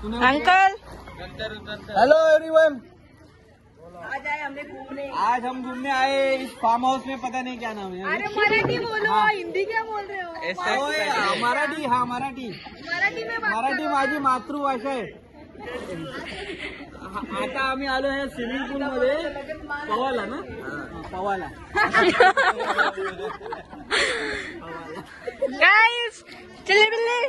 Uncle hello everyone, आज हम घूमने आए इस फार्म हाउस में, पता नहीं क्या नाम है। अरे मराठी बोलो, हिंदी क्या बोल रहे हो? मराठी, हाँ मराठी मराठी माझी मातृभाषा आहे। आता आम्ही आलो आहे स्विमिंग पूल मध्ये पवाला ना, पवाला। गाइस चले बिल्ले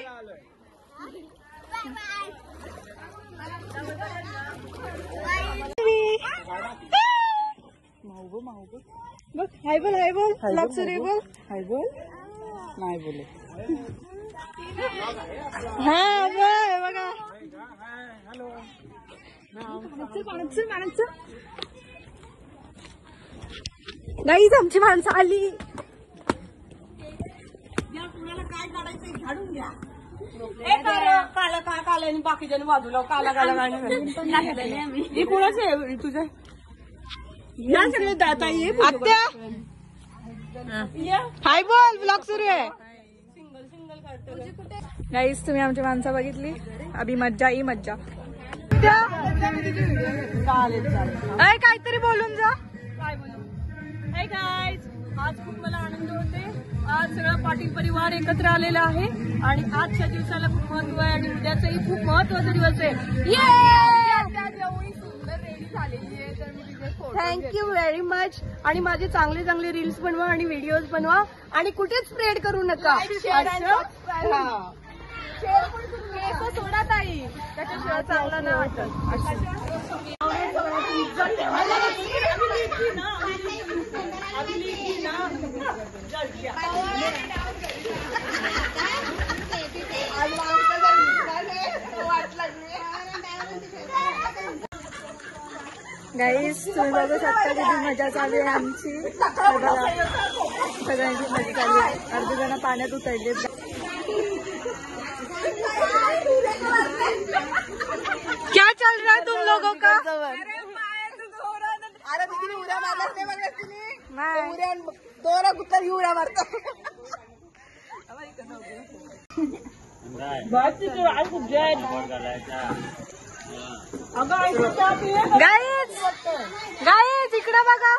बघ, हाय बोल, हाय बोल, लक्झरी बोल, हाय बोल, नाही बोले। हा बोल बघा। गाईज आमची माणसं आली। काय काढायचं झाडून घ्या। काला का काला बाकीच्या बाजूला काला काला हे कुणाच आहे तुझ्या? या सगळे दाता ये आत्या हाय बोल, ब्लॉग सुरू आहे। गाईज तुम्ही आमची माणसं बघितली, अभी मज्जा ही मज्जा। काहीतरी बोलून जा। काय बोलू? हाय गाईज, आज खूप मला आनंद होते। आज सगळा पाटील परिवार एकत्र आलेला आहे आणि आजच्या दिवसाला खूप महत्व आहे आणि उद्याचाही खूप महत्वाचा दिवस आहे। Thank you very much. आणि माझे चांगले चांगले रील्स बनवा आणि व्हिडिओज बनवा आणि कुठेच स्प्रेड करू नका। सोडा ताई, त्याच्याशिवाय चांगला नाही वाटत। गाईस तुम्ही बघू शकता किती मजा चालू आहे आमची। सगळ्यांची मजा चालू आहे। अर्धे जण पाण्यात उतरले। क्या चल रहा है तुम लोगों का? अरे तिने उड्या मारल्याच नाही बघा तिने, उड्या दोरा गुत्तर उड्या मारतो। गाईज गाईज इकडे बघा।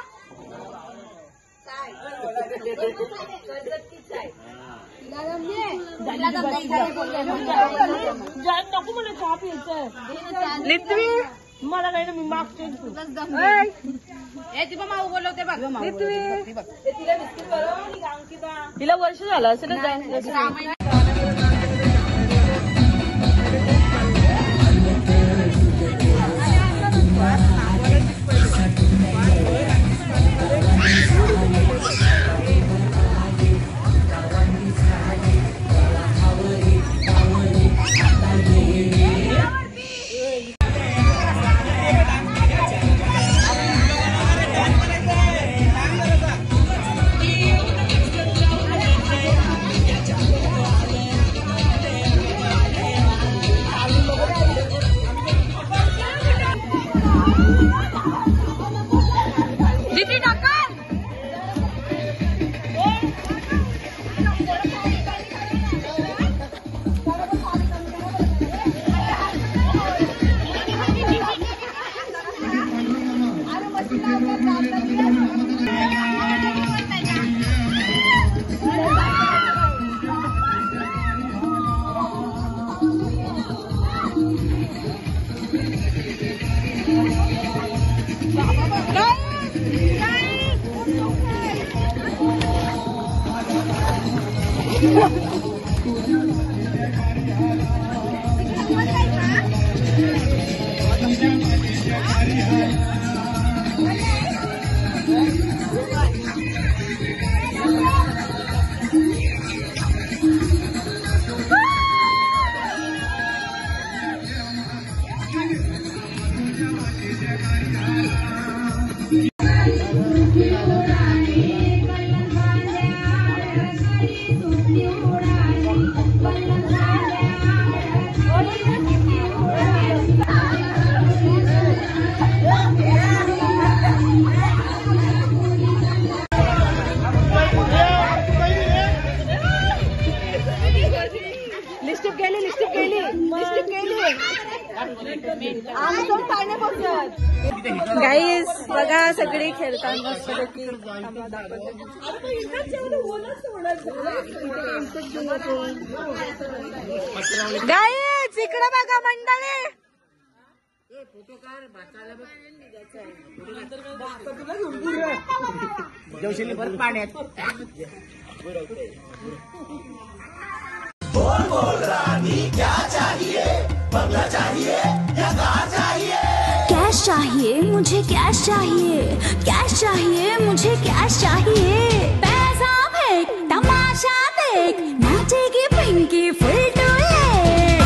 नको मला चहा प्यायचं। लिथवी मला नाही ना, मी मागते। माऊ बोलवते बघ। लिथवी तिला वर्ष झालं असेल। लिस्टिप गेली गाईस बघा सगळी खेळतात मस्तपैकी. गाईस इकडे बघा मंडळी. जेवशील परत पाण्यात. कैश चाहिए मुझे, कैश चाहिए, कैश चाहिए मुझे, कैश चाहिए. पैसा फेंक, तमाशा देख, नाचेगी पिंकी फुल टू लेट.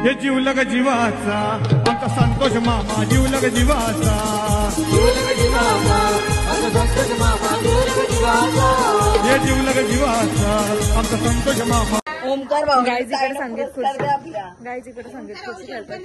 हे जीवलग जीवाचा आमचा संतोष मामा, जीवलग जीवाचा. हे जीवलग जीवाचा आमचा संतोष मामा. ओमकार भाऊ गाईज इकडे संगीत खुर्ची. आपल्या गाईज इकडे संगीत खुर्ची खेळतात.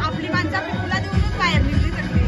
आपली माणसं आपली फुला देऊनच बाहेर निघली सगळी.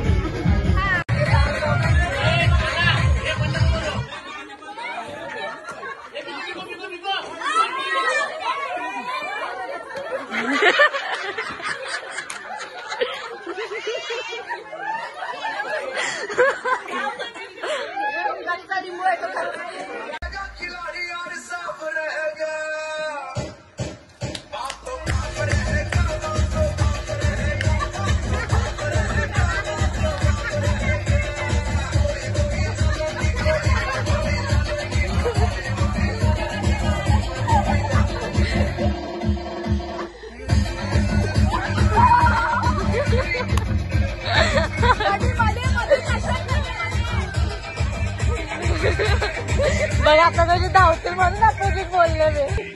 बघ आता कशी धावतील म्हणून अपोजिट बोलले मी.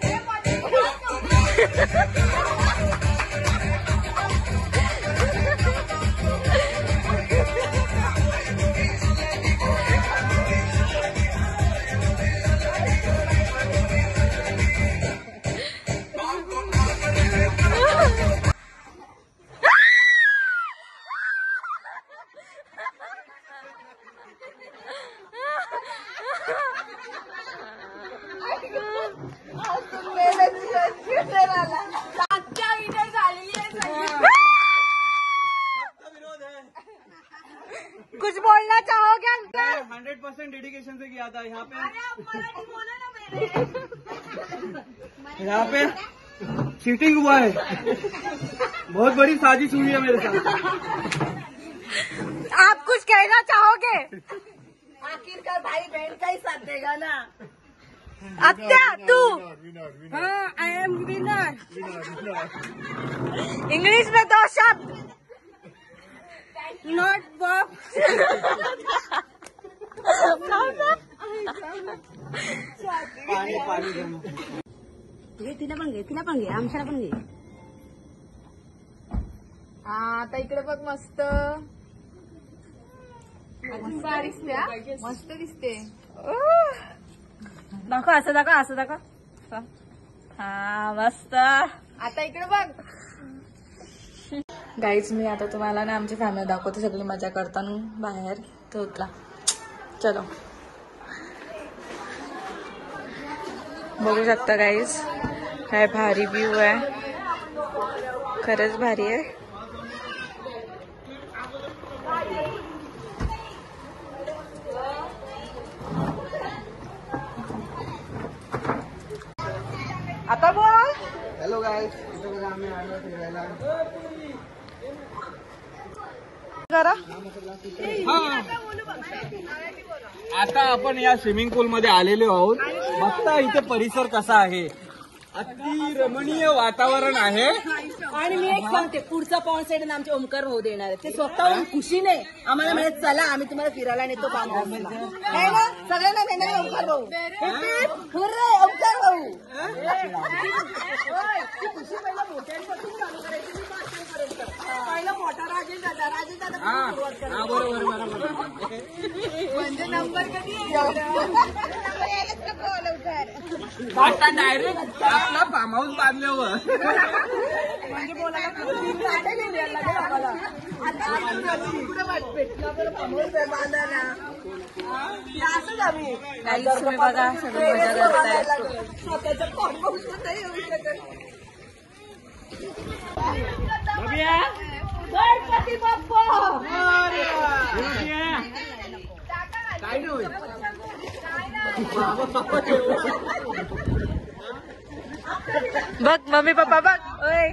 कुछ बोलना चाहोगे अंकल? 100% डेडिकेशन से किया था. यहाँ पे चीटिंग हुआ है. बहुत बड़ी साजिश हुई है मेरे साथ. आप कुछ कहना चाहोगे? आखिरकार भाई बहन का ही साथ देगा ना. अत्या तू. हाँ आई एम विनर. इंग्लिश में 2 शब्द. Not Bob. तिला पण घे आमच्याला पण घे. आता इकडे बघ मस्त मस्त दिसते. दाखव असं दाखव. हा मस्त. आता इकडे बघ. गाईज मी आता तुम्हाला ना आमची फॅमिली दाखवते. सगळी मजा करताना बाहेर तो उतला. चलो बघू शकता गाईज काय भारी व्ह्यू आहे. खरंच भारी आहे. आता बोल. हॅलो गाईज, इथं बघा आम्ही आलो फिरायला. करा. आता आपण या स्विमिंग पूल मध्ये आलेलो आहोत. बघता इथे परिसर कसा आहे. अति रमणीय वातावरण आहे. आणि मी एक सांगते, पुढचा पॉइंट साईड आमचे ओमकार भाऊ देणार आहे. ते स्वतःहून खुशीने आम्हाला म्हणत चला आम्ही तुम्हाला फिरायला नेतो बांधवांना. आहे ना, सगळ्यांना देणार ओमकार भाऊ. खरं ओमकार भाऊ. खुशी पहिला मोठ्यांपासून चालू करायची. पहिला मोठा राजेश दादा बरोबर म्हणजे नंबर कधी आता डायरेक्ट आपला फार्म हाऊस बांधल्यावर म्हणजे बोलायला तीन लाटे घेऊन यायला लागेल आम्हाला. आता इकडे भेटला तर फार्महाऊस बांधायला असंच आम्ही तुम्ही बघा सगळं मजा करताय. स्वतःच्या फार्महाऊस नाही येऊ शकत. गणपती बाप्पा काय नाही होईल. बघ मम्मी पप्पा बघ. ओय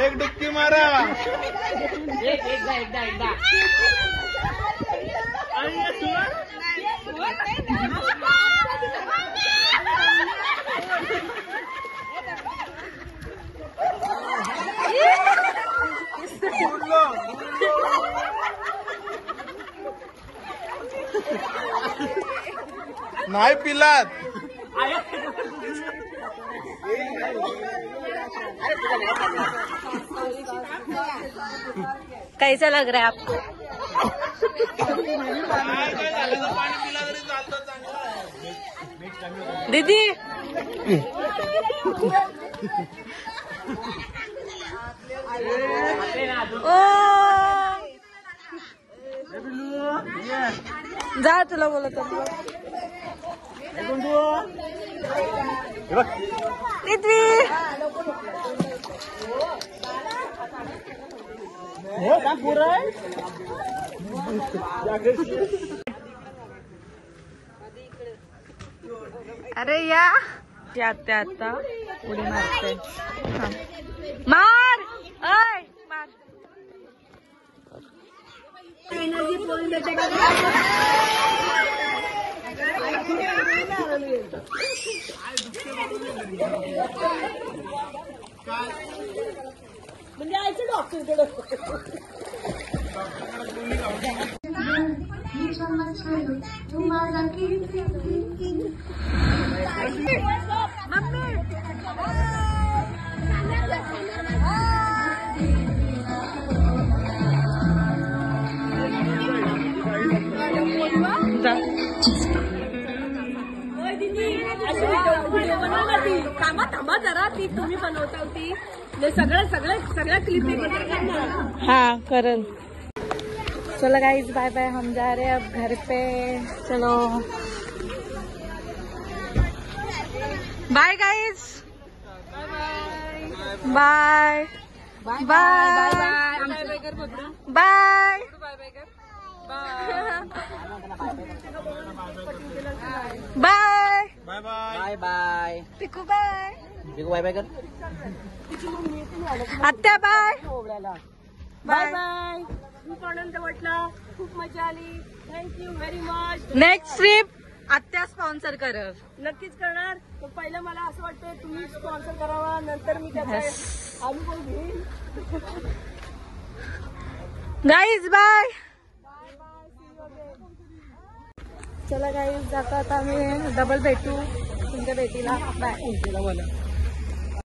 एक डुबकी मारा. एकदा नाही पिलात. कैसा लग रहा है आपको? दीदी ओ जा तुला बोलत पृथ्वी अरे या आत्या आता उडी मारते. मार ऐ मार. एनर्जी पोळून देते का म्हणजे आयचं डॉक्टरकडे थांबा थांबा जरा ती तुम्ही बनवता होती सगळ्या क्लिप हाँ करन. चलो गाइस बाय बाय. हम जा रहे हैं अब घर पे. चलो bye guys. Bye bye bye bye. Bye bye bye. Bye bye. Piku bye. Bigu bye bye कर. आत्या बाय. Bye bye. खूप आनंद वाटला. खूप मजा आली. Thank you very much. Next trip आत्या स्पॉन्सर करल. नक्कीच करणार. पण पहिलं मला असं वाटतं तुम्ही स्पॉन्सर करावा नंतर मी त्याचा अनुभव घेईन. Guys bye. चला गाईज जातो आता आम्ही. डबल भेटू तुमच्या भेटीला. बाय.